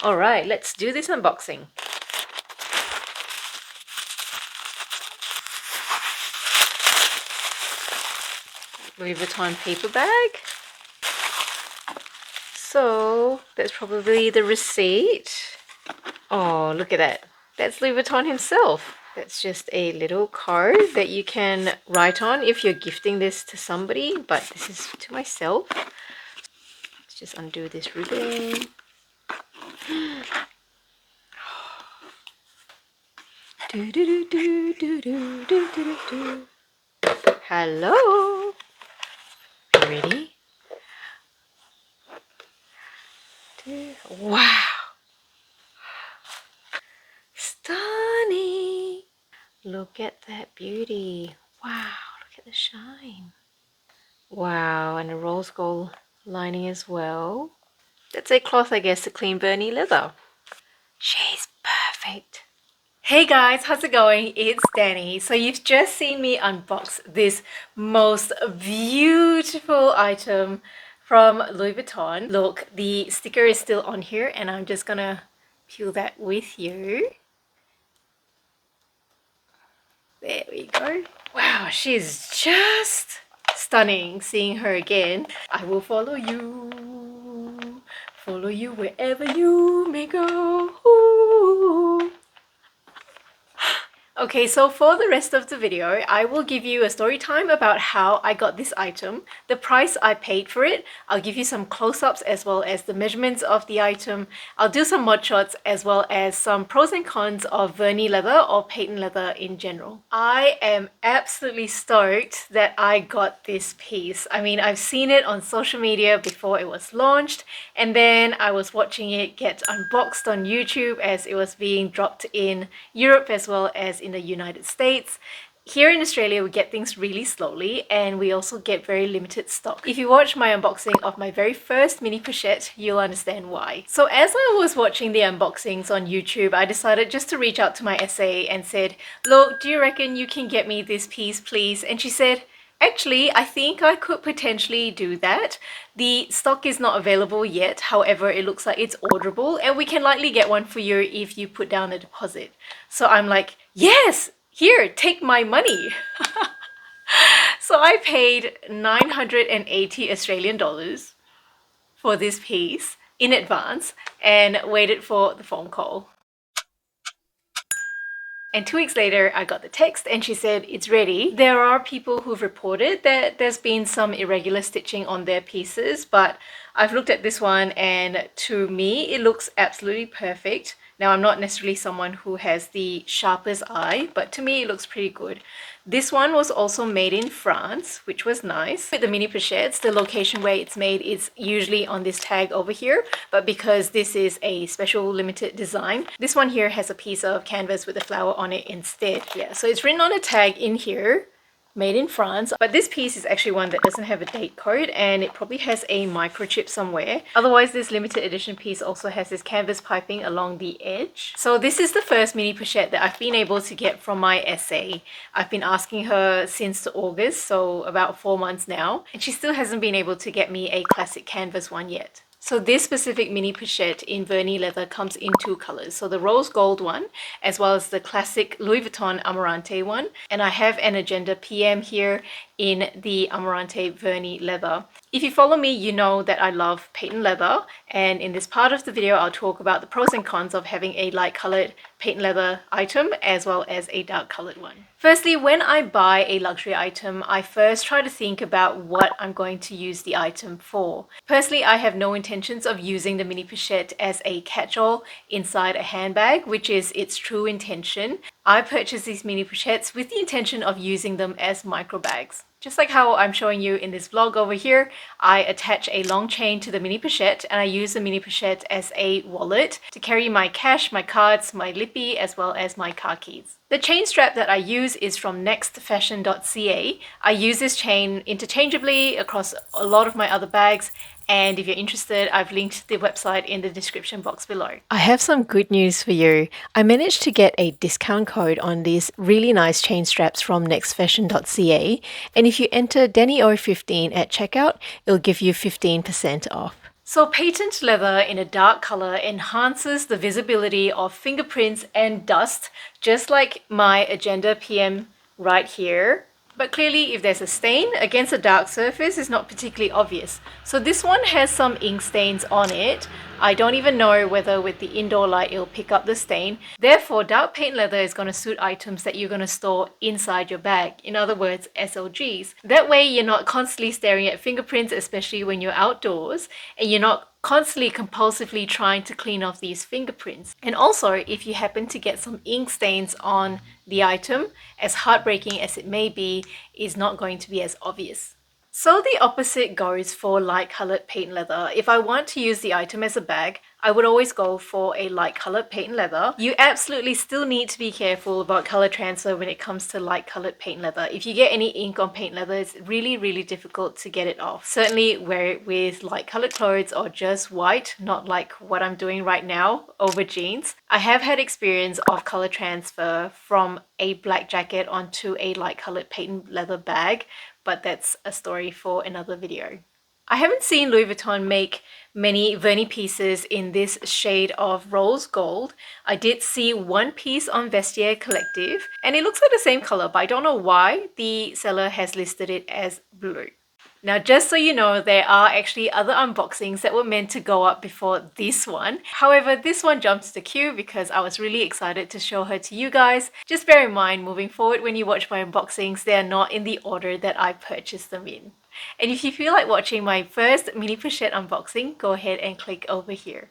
Alright, let's do this unboxing. Louis Vuitton paper bag. So that's probably the receipt. Oh, look at that. That's Louis Vuitton himself. That's just a little card that you can write on if you're gifting this to somebody, but this is to myself. Let's just undo this ribbon. Hello. Are you ready? Wow. Stunning. Look at that beauty. Wow, look at the shine. Wow, and a rose gold lining as well. That's a cloth, I guess, to clean Vernis leather. She's perfect. Hey guys, how's it going? It's Dani. So you've just seen me unbox this most beautiful item from Louis Vuitton. Look, the sticker is still on here and I'm just gonna peel that with you. There we go. Wow, she's just stunning. Seeing her again. I will follow you wherever you may go. Ooh. Okay, so for the rest of the video, I will give you a story time about how I got this item, the price I paid for it. I'll give you some close-ups as well as the measurements of the item. I'll do some mod shots as well as some pros and cons of Vernis leather or patent leather in general. I am absolutely stoked that I got this piece. I mean, I've seen it on social media before it was launched, and then I was watching it get unboxed on YouTube as it was being dropped in Europe as well as in the United States. Here in Australia, we get things really slowly and we also get very limited stock. If you watch my unboxing of my very first mini pochette, you'll understand why. So as I was watching the unboxings on YouTube, I decided just to reach out to my SA and said, look, do you reckon you can get me this piece, please? And she said, actually, I think I could potentially do that. The stock is not available yet. However, it looks like it's orderable and we can likely get one for you if you put down a deposit. So I'm like, yes, here, take my money. So I paid 980 Australian dollars for this piece in advance and waited for the phone call. And 2 weeks later, I got the text and she said, it's ready. There are people who've reported that there's been some irregular stitching on their pieces, but I've looked at this one and to me, it looks absolutely perfect. Now, I'm not necessarily someone who has the sharpest eye, but to me, it looks pretty good. This one was also made in France, which was nice. With the mini pochettes, the location where it's made is usually on this tag over here, but because this is a special limited design, this one here has a piece of canvas with a flower on it instead. Yeah, so it's written on a tag in here, made in France, but this piece is actually one that doesn't have a date code and it probably has a microchip somewhere. Otherwise, this limited edition piece also has this canvas piping along the edge. So this is the first mini pochette that I've been able to get from my SA. I've been asking her since August, so about 4 months now, and she still hasn't been able to get me a classic canvas one yet. So this specific mini pochette in Vernis leather comes in 2 colors. So the rose gold one, as well as the classic Louis Vuitton Amarante one. And I have an Agenda PM here in the Amarante Vernis leather. If you follow me, you know that I love patent leather. And in this part of the video, I'll talk about the pros and cons of having a light colored patent leather item as well as a dark colored one. Firstly, when I buy a luxury item, I first try to think about what I'm going to use the item for. Personally, I have no intentions of using the mini pochette as a catch-all inside a handbag, which is its true intention. I purchased these mini pochettes with the intention of using them as micro bags. Just like how I'm showing you in this vlog over here, I attach a long chain to the mini pochette and I use the mini pochette as a wallet to carry my cash, my cards, my lippy, as well as my car keys. The chain strap that I use is from Nextfashion.ca. I use this chain interchangeably across a lot of my other bags, and if you're interested, I've linked the website in the description box below. I have some good news for you. I managed to get a discount code on these really nice chain straps from Nextfashion.ca, and if you enter Dani O 15 at checkout, it'll give you 15% off. So patent leather in a dark color enhances the visibility of fingerprints and dust, just like my Agenda PM right here. But clearly, if there's a stain against a dark surface, it's not particularly obvious. So this one has some ink stains on it. I don't even know whether with the indoor light it'll pick up the stain. Therefore, dark paint leather is going to suit items that you're going to store inside your bag. In other words, SLGs. That way you're not constantly staring at fingerprints, especially when you're outdoors, and you're not constantly compulsively trying to clean off these fingerprints. And also, if you happen to get some ink stains on the item, as heartbreaking as it may be, is not going to be as obvious. So the opposite goes for light colored patent leather. If I want to use the item as a bag, I would always go for a light colored patent leather. You absolutely still need to be careful about color transfer when it comes to light colored patent leather. If you get any ink on patent leather, it's really difficult to get it off. Certainly wear it with light colored clothes or just white, not like what I'm doing right now over jeans. I have had experience of color transfer from a black jacket onto a light colored patent leather bag, but that's a story for another video. I haven't seen Louis Vuitton make many Vernis pieces in this shade of rose gold. I did see one piece on Vestiaire Collective and it looks like the same color, but I don't know why the seller has listed it as blue. Now, just so you know, there are actually other unboxings that were meant to go up before this one. However, this one jumps the queue because I was really excited to show her to you guys. Just bear in mind, moving forward, when you watch my unboxings, they are not in the order that I purchased them in. And if you feel like watching my first mini pochette unboxing, go ahead and click over here.